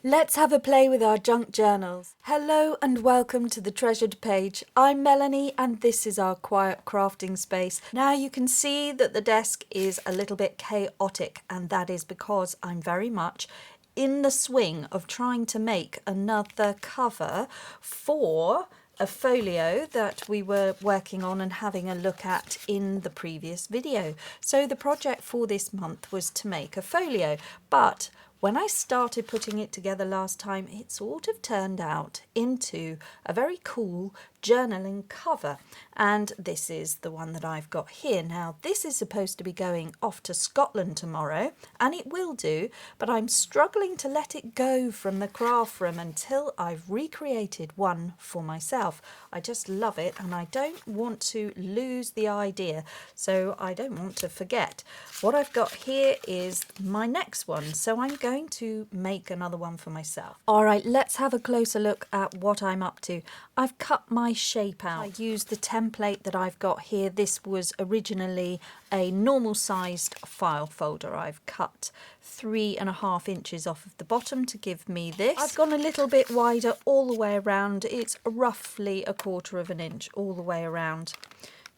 Let's have a play with our junk journals. Hello and welcome to the treasured page. I'm Melanie and this is our quiet crafting space. Now you can see that the desk is a little bit chaotic, and that is because I'm very much in the swing of trying to make another cover for a folio that we were working on and having a look at in the previous video. So the project for this month was to make a folio, but when I started putting it together last time, it sort of turned out into a very cool journaling cover. And this is the one that I've got here. Now, this is supposed to be going off to Scotland tomorrow, and it will do, but I'm struggling to let it go from the craft room until I've recreated one for myself. I just love it, and I don't want to lose the idea, so I don't want to forget. What I've got here is my next one, so I'm going to make another one for myself. All right, let's have a closer look at what I'm up to. I've cut my shape out. I used the template that I've got here. This was originally a normal sized file folder. I've cut 3.5 inches off of the bottom to give me this. I've gone a little bit wider all the way around. It's roughly 1/4 inch all the way around,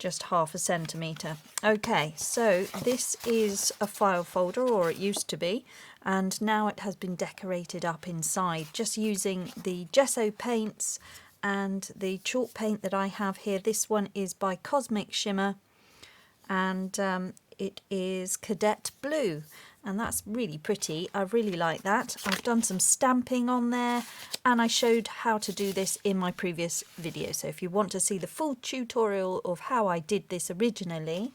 just 1/2 centimetre. Okay, so this is a file folder, or it used to be, and now it has been decorated up inside just using the gesso paints and the chalk paint that I have here. This one is by Cosmic Shimmer, and it is Cadet Blue, and that's really pretty. I really like that. I've done some stamping on there, and I showed how to do this in my previous video, so if you want to see the full tutorial of how I did this originally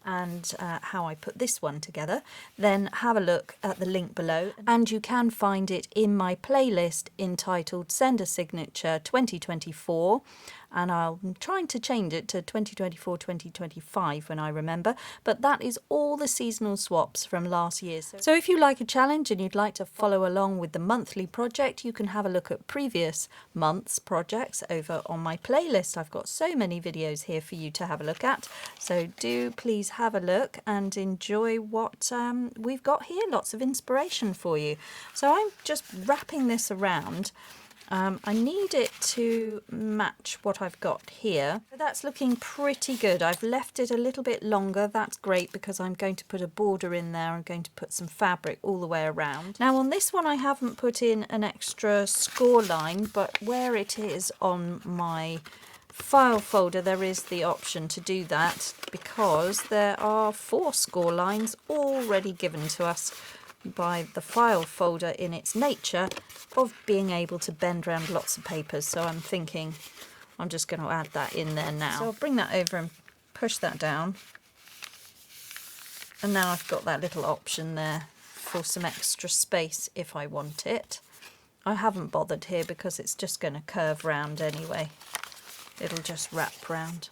and how I put this one together, then have a look at the link below, and you can find it in my playlist entitled Send a Signature 2024, and I'm trying to change it to 2024-2025 when I remember, but that is all the seasonal swaps from last year. So if you like a challenge and you'd like to follow along with the monthly project, you can have a look at previous months' projects over on my playlist. I've got so many videos here for you to have a look at, so do please have a look and enjoy what we've got here. Lots of inspiration for you. So I'm just wrapping this around. I need it to match what I've got here. That's looking pretty good. I've left it a little bit longer. That's great because I'm going to put a border in there. I'm going to put some fabric all the way around. Now on this one I haven't put in an extra score line, but where it is on my file folder there is the option to do that, because there are 4 score lines already given to us by the file folder in its nature of being able to bend around lots of papers. So I'm thinking I'm just going to add that in there now. So I'll bring that over and push that down, and now I've got that little option there for some extra space if I want it. I haven't bothered here because it's just going to curve round anyway. It'll just wrap round.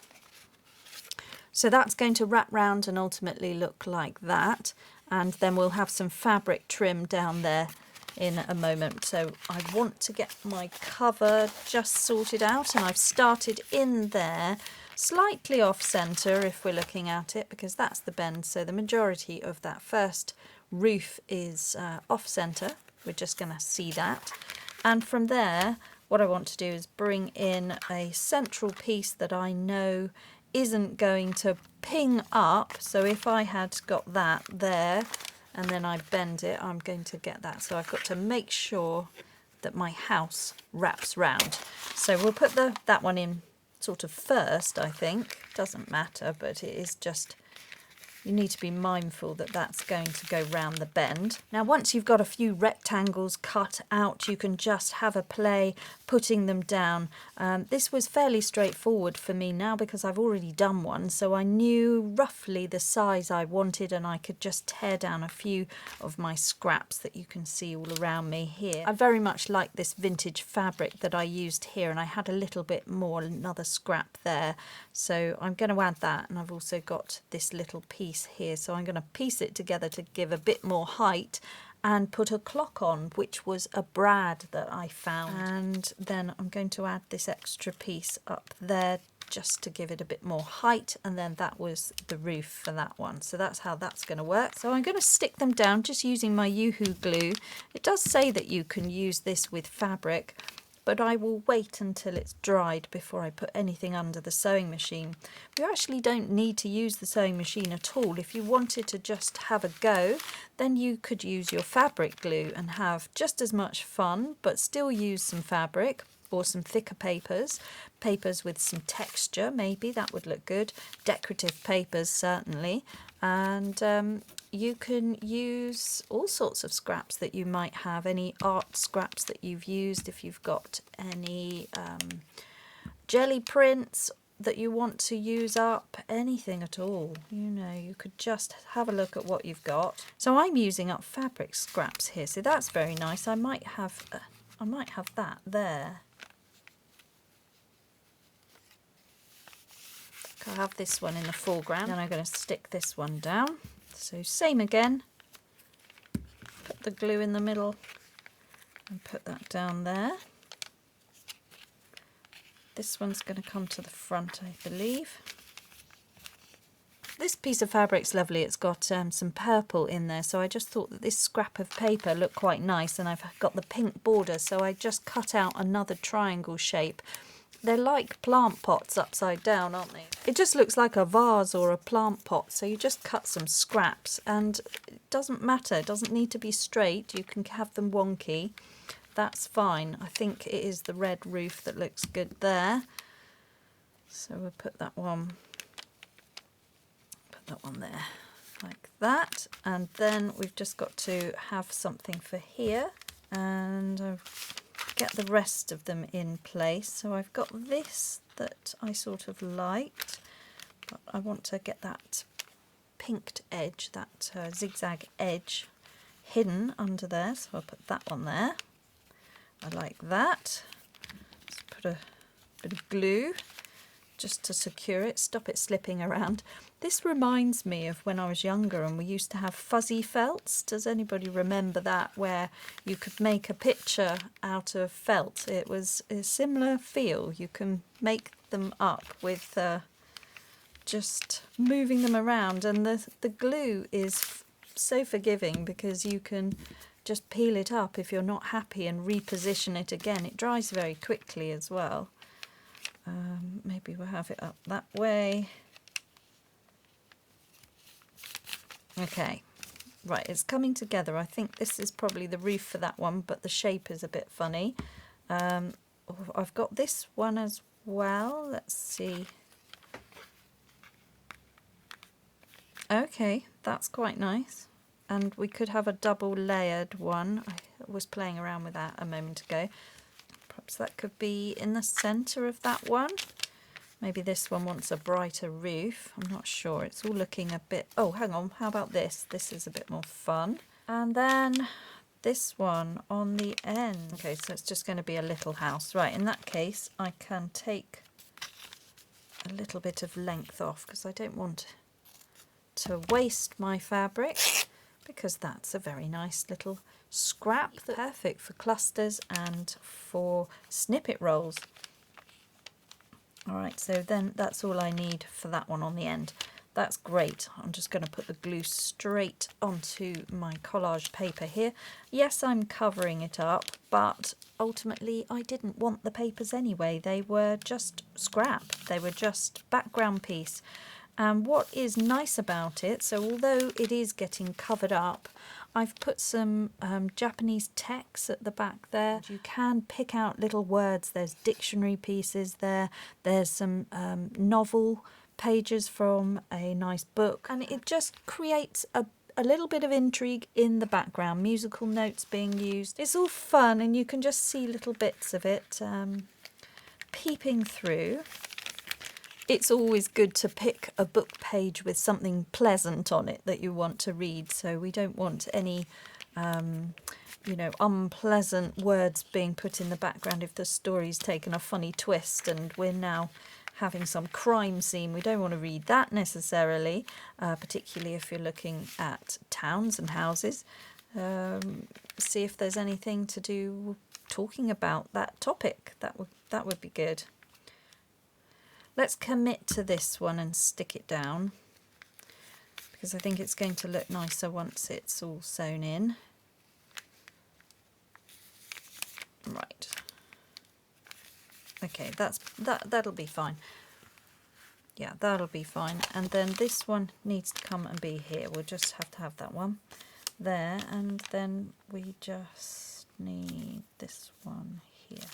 So that's going to wrap round and ultimately look like that, and then we'll have some fabric trim down there in a moment. So I want to get my cover just sorted out, and I've started in there slightly off centre if we're looking at it, because that's the bend, so the majority of that first roof is off centre. We're just going to see that, and from there what I want to do is bring in a central piece that I know isn't going to ping up. So if I had got that there and then I bend it, I'm going to get that. So I've got to make sure that my house wraps round. So we'll put that one in sort of first, I think. Doesn't matter, but it is just, you need to be mindful that that's going to go round the bend. Now once you've got a few rectangles cut out, you can just have a play putting them down. This was fairly straightforward for me now because I've already done one, so I knew roughly the size I wanted, and I could just tear down a few of my scraps that you can see all around me here. I very much like this vintage fabric that I used here, and I had a little bit more, another scrap there, so I'm going to add that. And I've also got this little piece here, so I'm going to piece it together to give a bit more height and put a clock on, which was a brad that I found. And then I'm going to add this extra piece up there just to give it a bit more height, and then that was the roof for that one. So that's how that's going to work. So I'm going to stick them down just using my Yoo-hoo glue. It does say that you can use this with fabric, but I will wait until it's dried before I put anything under the sewing machine. You actually don't need to use the sewing machine at all. If you wanted to just have a go, then you could use your fabric glue and have just as much fun, but still use some fabric or some thicker papers with some texture, maybe that would look good. Decorative papers certainly, and you can use all sorts of scraps that you might have, any art scraps that you've used, if you've got any jelly prints that you want to use up, anything at all. You know, you could just have a look at what you've got. So I'm using up fabric scraps here, so that's very nice. I might have that there. I'll have this one in the foreground, and I'm going to stick this one down. So same again, put the glue in the middle and put that down there. This one's going to come to the front, I believe. This piece of fabric's lovely. It's got some purple in there, so I just thought that this scrap of paper looked quite nice, and I've got the pink border, so I just cut out another triangle shape. They're like plant pots upside down, aren't they? It just looks like a vase or a plant pot, so you just cut some scraps, and it doesn't matter, it doesn't need to be straight, you can have them wonky, that's fine. I think it is the red roof that looks good there, so we'll put that one there like that, and then we've just got to have something for here, and get the rest of them in place. So I've got this that I sort of liked, but I want to get that pinked edge, that zigzag edge hidden under there, so I'll put that one there. I like that. Let's put a bit of glue just to secure it, stop it slipping around. This reminds me of when I was younger and we used to have fuzzy felts. Does anybody remember that, where you could make a picture out of felt? It was a similar feel. You can make them up with just moving them around, and the glue is so forgiving because you can just peel it up if you're not happy and reposition it again. It dries very quickly as well. Maybe we'll have it up that way. Okay, right, it's coming together. I think this is probably the roof for that one, but the shape is a bit funny. I've got this one as well. Let's see. Okay, that's quite nice. And we could have a double layered one. I was playing around with that a moment ago. Perhaps that could be in the centre of that one. Maybe this one wants a brighter roof. I'm not sure. It's all looking a bit... Oh, hang on. How about this? This is a bit more fun. And then this one on the end. Okay, so it's just going to be a little house. Right, in that case, I can take a little bit of length off because I don't want to waste my fabric, because that's a very nice little scrap. Perfect for clusters and for snippet rolls. Alright, so then that's all I need for that one on the end. That's great. I'm just going to put the glue straight onto my collage paper here. Yes, I'm covering it up, but ultimately I didn't want the papers anyway. They were just scrap. They were just background piece. And what is nice about it, so although it is getting covered up, I've put some Japanese text at the back there. You can pick out little words. There's dictionary pieces there. There's some novel pages from a nice book. And it just creates a little bit of intrigue in the background. Musical notes being used. It's all fun, and you can just see little bits of it peeping through. It's always good to pick a book page with something pleasant on it that you want to read. So we don't want any, you know, unpleasant words being put in the background if the story's taken a funny twist and we're now having some crime scene. We don't want to read that necessarily, particularly if you're looking at towns and houses. See if there's anything to do talking about that topic. That would be good. Let's commit to this one and stick it down, because I think it's going to look nicer once it's all sewn in. Right. Okay, that'll be fine. Yeah, that'll be fine. And then this one needs to come and be here. We'll just have to have that one there, and then we just need this one here.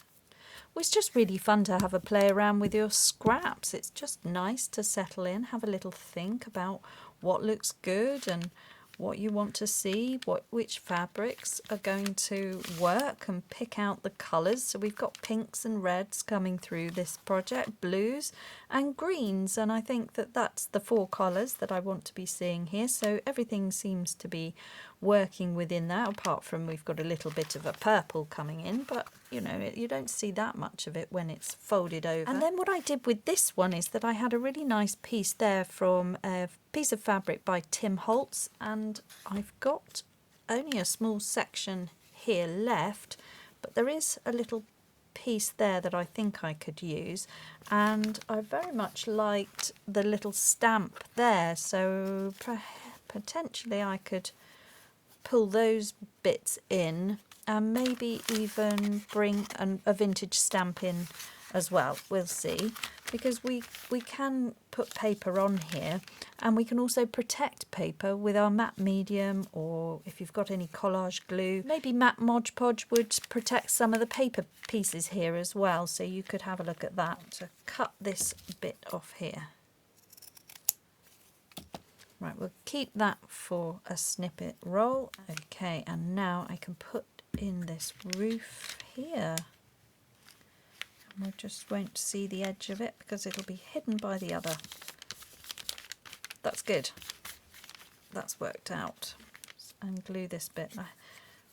Well, it's just really fun to have a play around with your scraps. It's just nice to settle in, have a little think about what looks good and what you want to see, which fabrics are going to work, and pick out the colours. So we've got pinks and reds coming through this project, blues and greens, and I think that that's the 4 colours that I want to be seeing here. So everything seems to be working within that, apart from we've got a little bit of a purple coming in, but you know, you don't see that much of it when it's folded over. And then what I did with this one is that I had a really nice piece there from a piece of fabric by Tim Holtz, and I've got only a small section here left, but there is a little piece there that I think I could use, and I very much liked the little stamp there, so potentially I could pull those bits in and maybe even bring a vintage stamp in as well. We'll see, because we can put paper on here, and we can also protect paper with our matte medium, or if you've got any collage glue, maybe matte Mod Podge would protect some of the paper pieces here as well, so you could have a look at that. To cut this bit off here. Right, we'll keep that for a snippet roll. Okay, and now I can put in this roof here. And we just won't see the edge of it because it'll be hidden by the other. That's good. That's worked out. And glue this bit.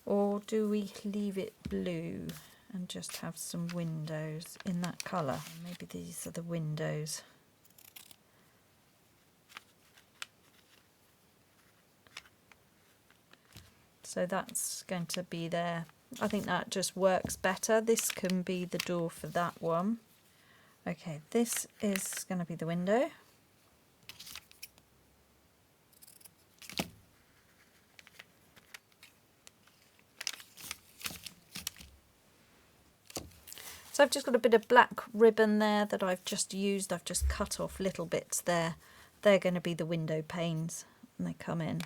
Or do we leave it blue and just have some windows in that colour? Maybe these are the windows. So that's going to be there. I think that just works better. This can be the door for that one. Okay, this is going to be the window. So I've just got a bit of black ribbon there that I've just used. I've just cut off little bits there. They're going to be the window panes, and they come in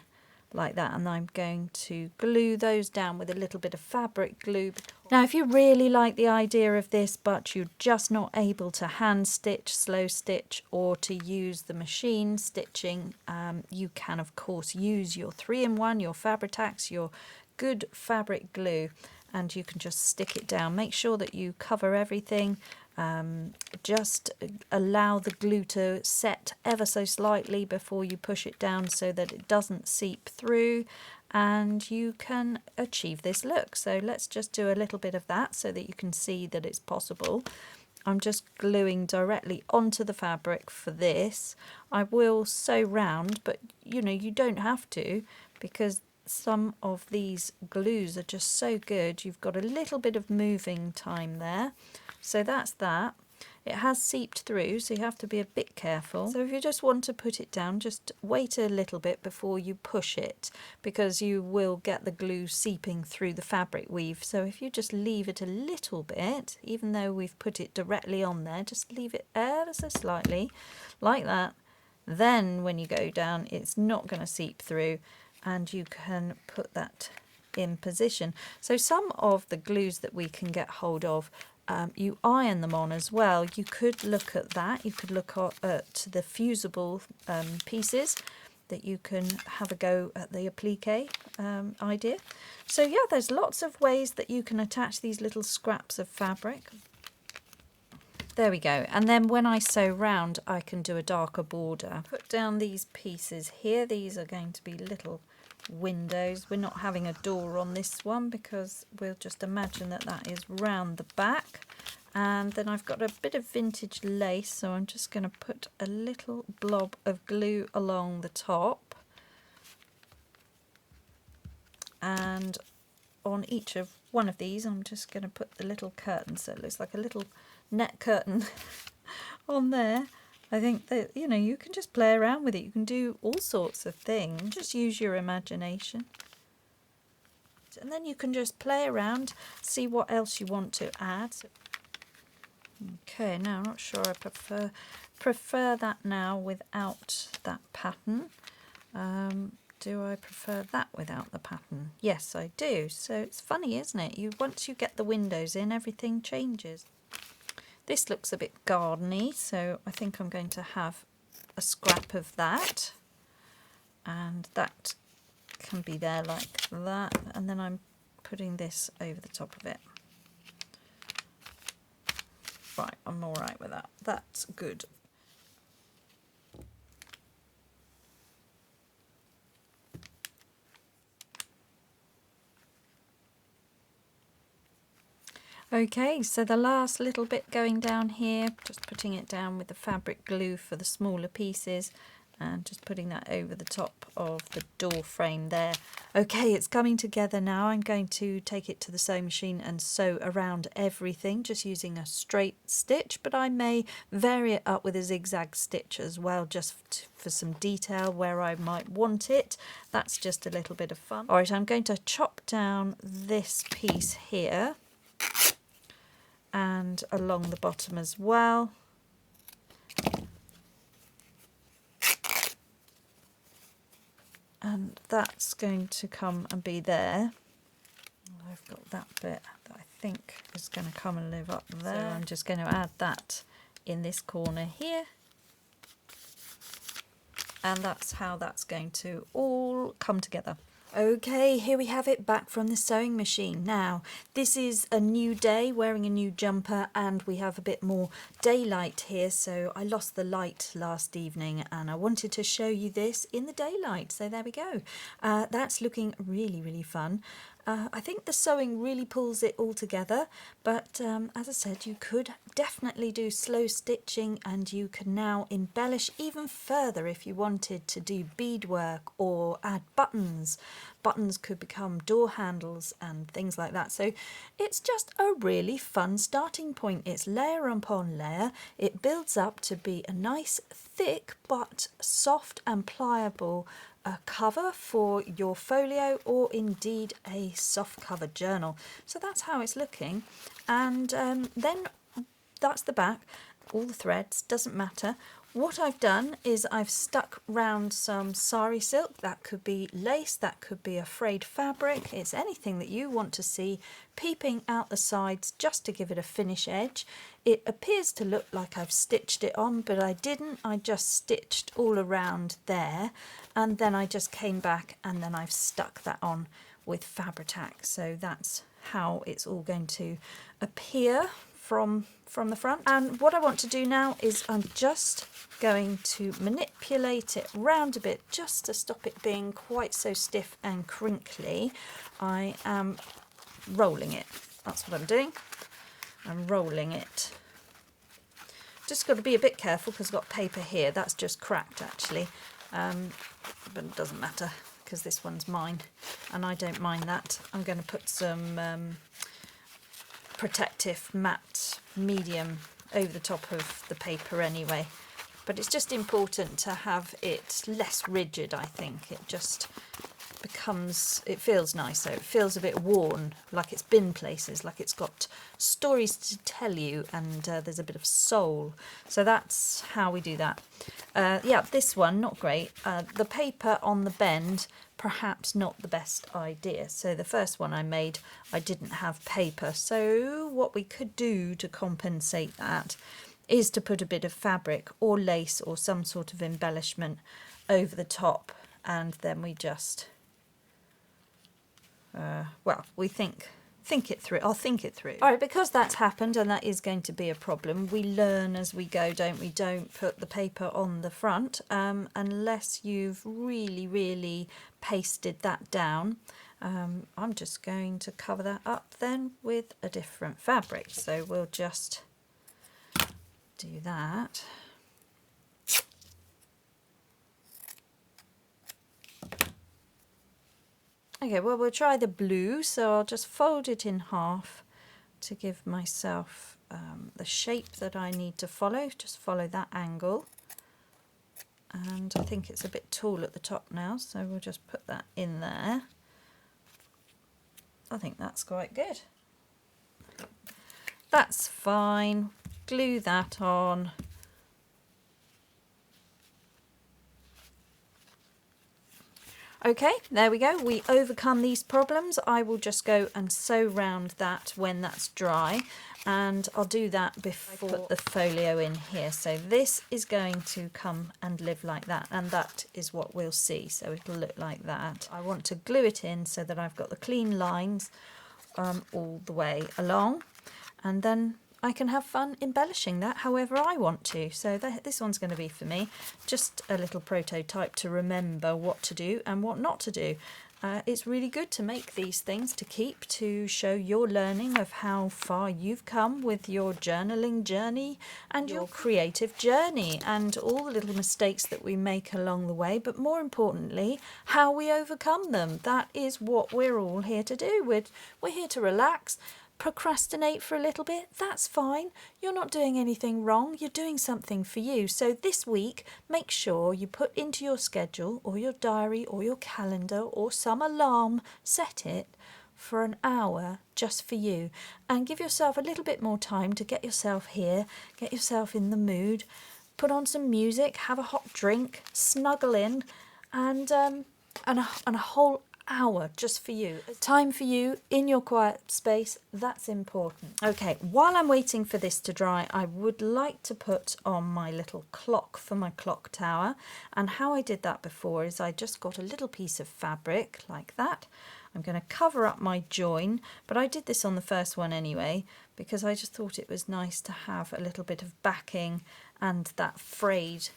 like that, and I'm going to glue those down with a little bit of fabric glue. Now if you really like the idea of this but you're just not able to hand stitch, slow stitch, or to use the machine stitching, you can of course use your 3-in-1, your Fabri-Tacs, your good fabric glue, and you can just stick it down. Make sure that you cover everything. Just allow the glue to set ever so slightly before you push it down so that it doesn't seep through, and you can achieve this look. So let's just do a little bit of that so that you can see that it's possible. I'm just gluing directly onto the fabric for this. I will sew round, but you know, you don't have to, because some of these glues are just so good. You've got a little bit of moving time there. So that's that. It has seeped through, so you have to be a bit careful. So if you just want to put it down, just wait a little bit before you push it, because you will get the glue seeping through the fabric weave. So if you just leave it a little bit, even though we've put it directly on there, just leave it ever so slightly, like that. Then when you go down, it's not going to seep through, and you can put that in position. So some of the glues that we can get hold of, you iron them on as well. You could look at that. You could look at the fusible pieces that you can have a go at the applique idea. So yeah, there's lots of ways that you can attach these little scraps of fabric. There we go. And then when I sew round, I can do a darker border. Put down these pieces here. These are going to be little windows. We're not having a door on this one because we'll just imagine that that is round the back. And then I've got a bit of vintage lace, so I'm just going to put a little blob of glue along the top, and on each of one of these I'm just going to put the little curtain, so it looks like a little net curtain on there. I think that, you know, you can just play around with it. You can do all sorts of things. Just use your imagination. And then you can just play around, see what else you want to add. Okay, now I'm not sure I prefer that now without that pattern. Do I prefer that without the pattern? Yes, I do. So it's funny, isn't it? Once you get the windows in, everything changes. This looks a bit gardeny, so I think I'm going to have a scrap of that. And that can be there like that. And then I'm putting this over the top of it. Right, I'm all right with that. That's good. Okay, so the last little bit going down here, just putting it down with the fabric glue for the smaller pieces and just putting that over the top of the door frame there. Okay, it's coming together now. I'm going to take it to the sewing machine and sew around everything just using a straight stitch, but I may vary it up with a zigzag stitch as well, just for some detail where I might want it. That's just a little bit of fun. All right, I'm going to chop down this piece here and along the bottom as well. And that's going to come and be there. I've got that bit that I think is going to come and live up there. So I'm just going to add that in this corner here. And that's how that's going to all come together. Okay, here we have it back from the sewing machine. Now, this is a new day, wearing a new jumper, and we have a bit more daylight here. So I lost the light last evening and I wanted to show you this in the daylight. So there we go. That's looking really, really fun. I think the sewing really pulls it all together, but as I said, you could definitely do slow stitching and you can now embellish even further if you wanted to do beadwork or add buttons. Buttons could become door handles and things like that. So it's just a really fun starting point. It's layer upon layer. It builds up to be a nice, thick but soft and pliable cover for your folio, or indeed a soft cover journal. So that's how it's looking, and then that's the back. All the threads, doesn't matter. What I've done is I've stuck round some sari silk. That could be lace, that could be a frayed fabric. It's anything that you want to see peeping out the sides just to give it a finish edge. It appears to look like I've stitched it on, but I didn't. I just stitched all around there, and then I just came back and then I've stuck that on with Fabri-Tac. So that's how it's all going to appear from the front. And what I want to do now is I'm just going to manipulate it round a bit just to stop it being quite so stiff and crinkly. I am rolling it. That's what I'm doing. I'm rolling it. Just got to be a bit careful because I've got paper here. That's just cracked actually, but it doesn't matter because this one's mine and I don't mind that. I'm going to put some protective matte medium over the top of the paper anyway, but it's just important to have it less rigid. I think it just it feels nicer. It feels a bit worn, like it's been places, like it's got stories to tell you, and there's a bit of soul. So that's how we do that. Yeah, this one not great. The paper on the bend, perhaps not the best idea. So the first one I made, I didn't have paper. So what we could do to compensate that is to put a bit of fabric or lace or some sort of embellishment over the top, and then we just well, we think it through. I'll think it through. All right, because that's happened and that is going to be a problem, we learn as we go, don't we? Don't put the paper on the front unless you've really pasted that down. I'm just going to cover that up then with a different fabric. So we'll just do that. Okay, well, we'll try the blue, so I'll just fold it in half to give myself the shape that I need to follow. Just follow that angle. And I think it's a bit tall at the top now, so we'll just put that in there. I think that's quite good. That's fine. Glue that on. Okay, there we go. We overcome these problems. I will just go and sew round that when that's dry, and I'll do that before I put the folio in here. So this is going to come and live like that, and that is what we'll see. So it'll look like that. I want to glue it in so that I've got the clean lines all the way along, and then I can have fun embellishing that however I want to. So this one's going to be for me, just a little prototype to remember what to do and what not to do. It's really good to make these things to keep, to show your learning of how far you've come with your journaling journey and your creative journey, and all the little mistakes that we make along the way, but more importantly, how we overcome them. That is what we're all here to do. We're here to relax, procrastinate for a little bit. That's fine. You're not doing anything wrong. You're doing something for you. So this week, make sure you put into your schedule or your diary or your calendar or some alarm, set it for an hour just for you, and give yourself a little bit more time to get yourself here, get yourself in the mood, put on some music, have a hot drink, snuggle in, and a whole hour just for you. Time for you in your quiet space, that's important. Okay, while I'm waiting for this to dry, I would like to put on my little clock for my clock tower. And how I did that before is I just got a little piece of fabric like that. I'm going to cover up my join, but I did this on the first one anyway, because I just thought it was nice to have a little bit of backing and that frayed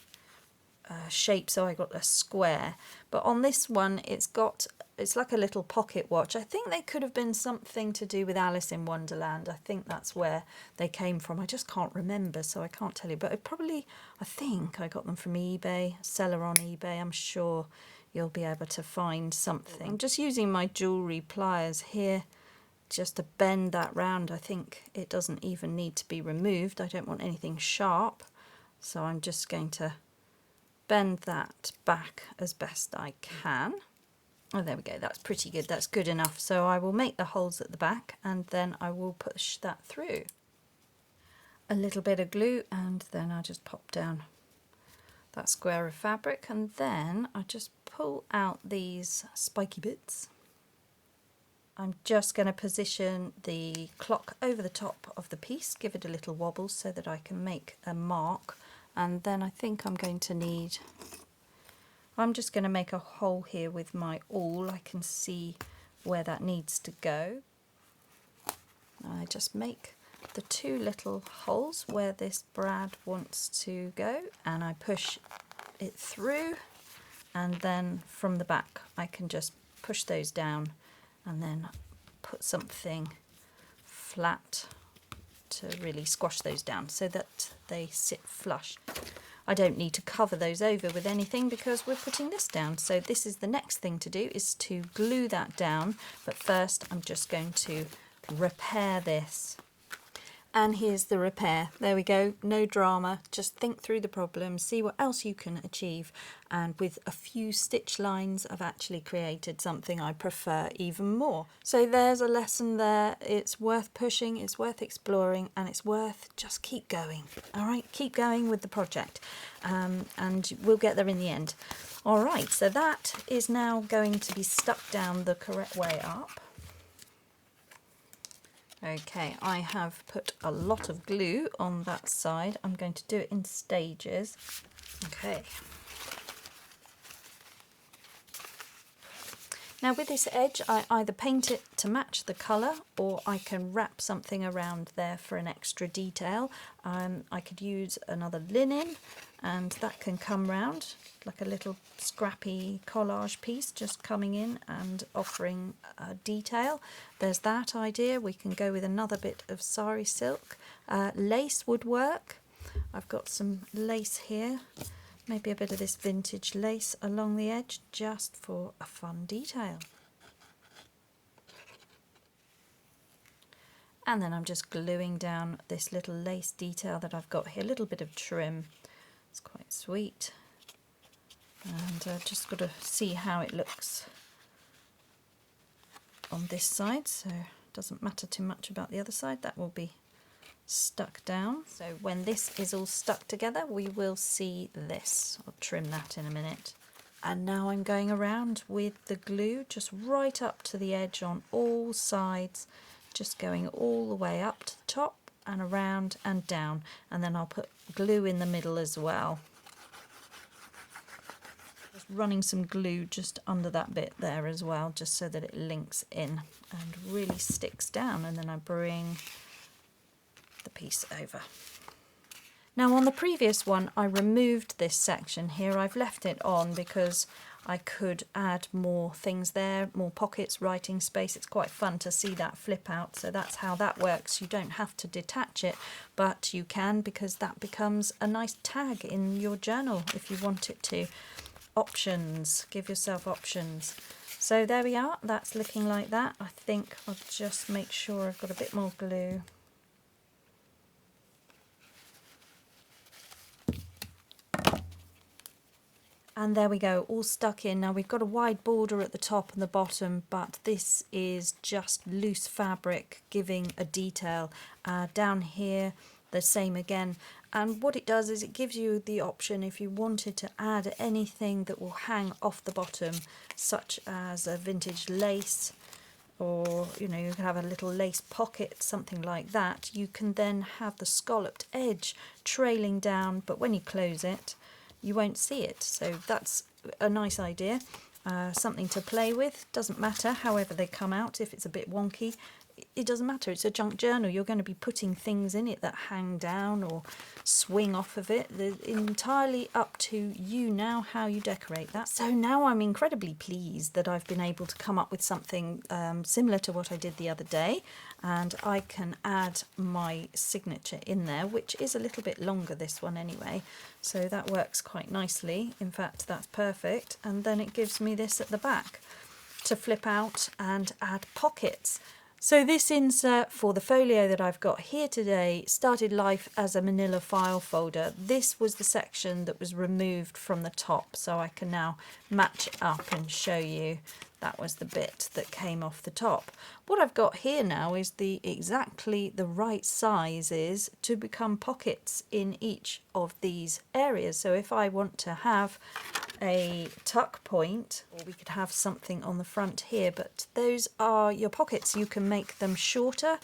shape, so I got a square. But on this one it's like a little pocket watch. I think they could have been something to do with Alice in Wonderland. I think that's where they came from. I just can't remember, so I can't tell you, but I think I got them from eBay, seller on eBay. I'm sure you'll be able to find something. I'm just using my jewellery pliers here just to bend that round. I think it doesn't even need to be removed. I don't want anything sharp, so I'm just going to bend that back as best I can. Oh, there we go. That's pretty good. That's good enough. So I will make the holes at the back, and then I will push that through. A little bit of glue, and then I'll just pop down that square of fabric, and then I just pull out these spiky bits. I'm just going to position the clock over the top of the piece, give it a little wobble so that I can make a mark, and then I think I'm just going to make a hole here with my awl. I can see where that needs to go. I just make the two little holes where this brad wants to go, and I push it through, and then from the back I can just push those down and then put something flat to really squash those down so that they sit flush. I don't need to cover those over with anything because we're putting this down. So this is the next thing to do, is to glue that down. But first I'm just going to repair this. And here's the repair. There we go, no drama. Just think through the problem, see what else you can achieve. And with a few stitch lines, I've actually created something I prefer even more. So there's a lesson there. It's worth pushing, it's worth exploring, and it's worth just keep going. All right, keep going with the project, and we'll get there in the end. All right, so that is now going to be stuck down the correct way up. Okay, I have put a lot of glue on that side. I'm going to do it in stages. Okay. Now with this edge, I either paint it to match the colour, or I can wrap something around there for an extra detail. I could use another linen, and that can come round like a little scrappy collage piece just coming in and offering a detail. There's that idea. We can go with another bit of sari silk. Lace would work. I've got some lace here, maybe a bit of this vintage lace along the edge just for a fun detail. And then I'm just gluing down this little lace detail that I've got here, a little bit of trim. It's quite sweet. And I've just got to see how it looks on this side, so it doesn't matter too much about the other side. That will be stuck down. So when this is all stuck together, we will see this. I'll trim that in a minute. And now I'm going around with the glue just right up to the edge on all sides, just going all the way up to the top and around and down, and then I'll put glue in the middle as well. Just running some glue just under that bit there as well, just so that it links in and really sticks down, and then I bring the piece over. Now on the previous one I removed this section here. I've left it on because I could add more things there, more pockets, writing space. It's quite fun to see that flip out, so that's how that works. You don't have to detach it, but you can, because that becomes a nice tag in your journal if you want it to. Options, give yourself options. So there we are, that's looking like that. I think I'll just make sure I've got a bit more glue. And there we go, all stuck in. Now we've got a wide border at the top and the bottom, but this is just loose fabric giving a detail. Down here, the same again. And what it does is it gives you the option, if you wanted to add anything that will hang off the bottom, such as a vintage lace, or you know, you can have a little lace pocket, something like that. You can then have the scalloped edge trailing down, but when you close it, you won't see it. So that's a nice idea, something to play with. Doesn't matter however they come out. If it's a bit wonky, it doesn't matter. It's a junk journal. You're going to be putting things in it that hang down or swing off of it. They're entirely up to you now how you decorate that. So now I'm incredibly pleased that I've been able to come up with something similar to what I did the other day, and I can add my signature in there, which is a little bit longer, this one anyway, so that works quite nicely. In fact, that's perfect. And then it gives me this at the back to flip out and add pockets. So this insert for the folio that I've got here today started life as a manila file folder. This was the section that was removed from the top, so I can now match it up and show you that was the bit that came off the top. What I've got here now is exactly the right sizes to become pockets in each of these areas. So if I want to have a tuck point, or we could have something on the front here, but those are your pockets. You can make them shorter,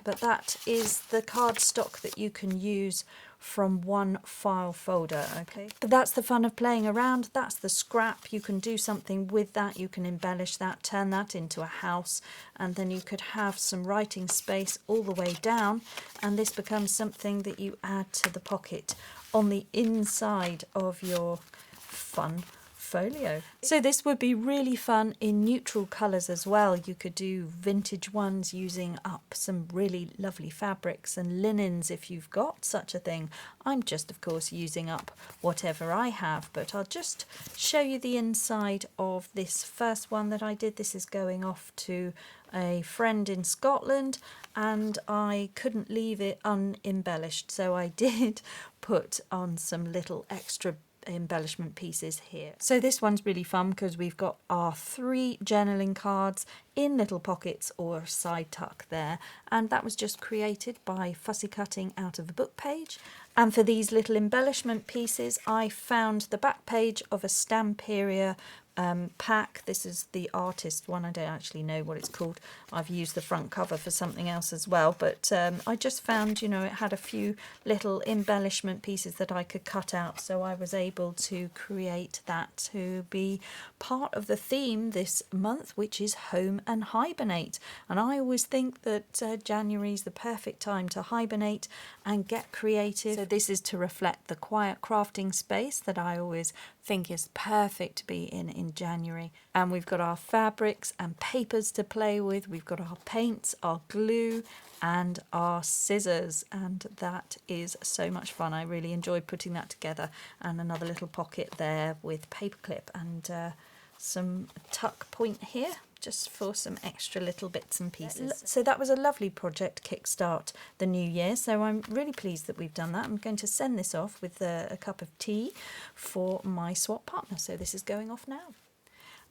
but that is the cardstock that you can use from one file folder. Okay, but that's the fun of playing around. That's the scrap. You can do something with that. You can embellish that, turn that into a house, and then you could have some writing space all the way down, and this becomes something that you add to the pocket on the inside of your fun folio. So this would be really fun in neutral colours as well. You could do vintage ones using up some really lovely fabrics and linens if you've got such a thing. I'm just of course using up whatever I have, but I'll just show you the inside of this first one that I did. This is going off to a friend in Scotland, and I couldn't leave it unembellished, so I did put on some little extra embellishment pieces here. So this one's really fun because we've got our 3 journaling cards in little pockets or side tuck there, and that was just created by fussy cutting out of a book page. And for these little embellishment pieces, I found the back page of a Stamperia pack. This is the artist one. I don't actually know what it's called. I've used the front cover for something else as well, but I just found, you know, it had a few little embellishment pieces that I could cut out, so I was able to create that to be part of the theme this month, which is home and hibernate. And I always think that January is the perfect time to hibernate and get creative. So this is to reflect the quiet crafting space that I always think is perfect to be in January. And we've got our fabrics and papers to play with. We've got our paints, our glue, and our scissors, and that is so much fun. I really enjoyed putting that together. And another little pocket there with paperclip and some tuck point here, just for some extra little bits and pieces. So that was a lovely project to kickstart the new year. So I'm really pleased that we've done that. I'm going to send this off with a cup of tea for my swap partner. So this is going off now.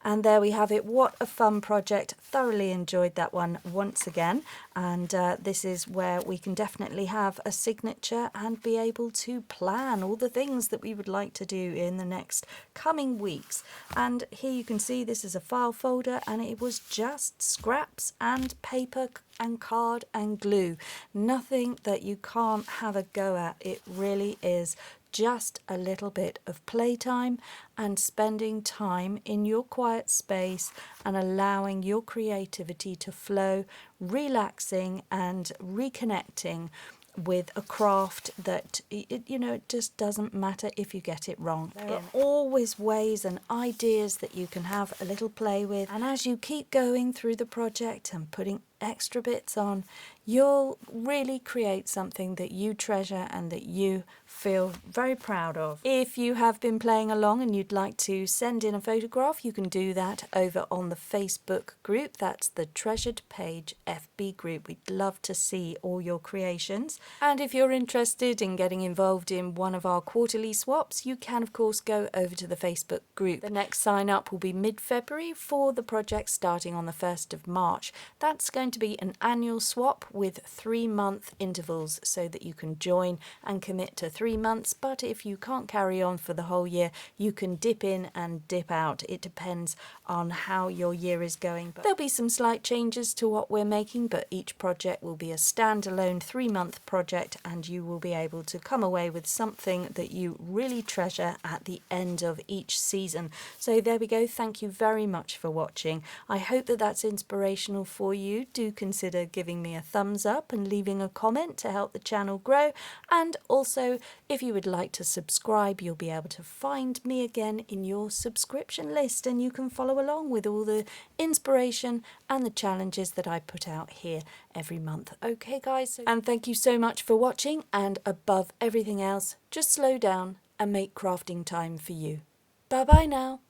And there we have it. What a fun project. Thoroughly enjoyed that one once again. And this is where we can definitely have a signature and be able to plan all the things that we would like to do in the next coming weeks. And here you can see this is a file folder, and it was just scraps and paper and card and glue. Nothing that you can't have a go at. It really is just a little bit of playtime and spending time in your quiet space and allowing your creativity to flow, relaxing and reconnecting with a craft that, it just doesn't matter if you get it wrong. There are always ways and ideas that you can have a little play with, and as you keep going through the project and putting extra bits on, you'll really create something that you treasure and that you feel very proud of. If you have been playing along and you'd like to send in a photograph, you can do that over on the Facebook group. That's the Treasured Page FB group. We'd love to see all your creations. And if you're interested in getting involved in one of our quarterly swaps, you can of course go over to the Facebook group. The next sign up will be mid-February for the project starting on the 1st of March. That's going to be an annual swap with 3-month intervals so that you can join and commit to 3 months, but if you can't carry on for the whole year, you can dip in and dip out. It depends on how your year is going. But there'll be some slight changes to what we're making, but each project will be a standalone 3-month project, and you will be able to come away with something that you really treasure at the end of each season. So there we go. Thank you very much for watching. I hope that that's inspirational for you. Do consider giving me a thumbs up and leaving a comment to help the channel grow. And also, if you would like to subscribe, you'll be able to find me again in your subscription list, and you can follow along with all the inspiration and the challenges that I put out here every month. Okay guys, and thank you so much for watching, and above everything else, just slow down and make crafting time for you. Bye bye now.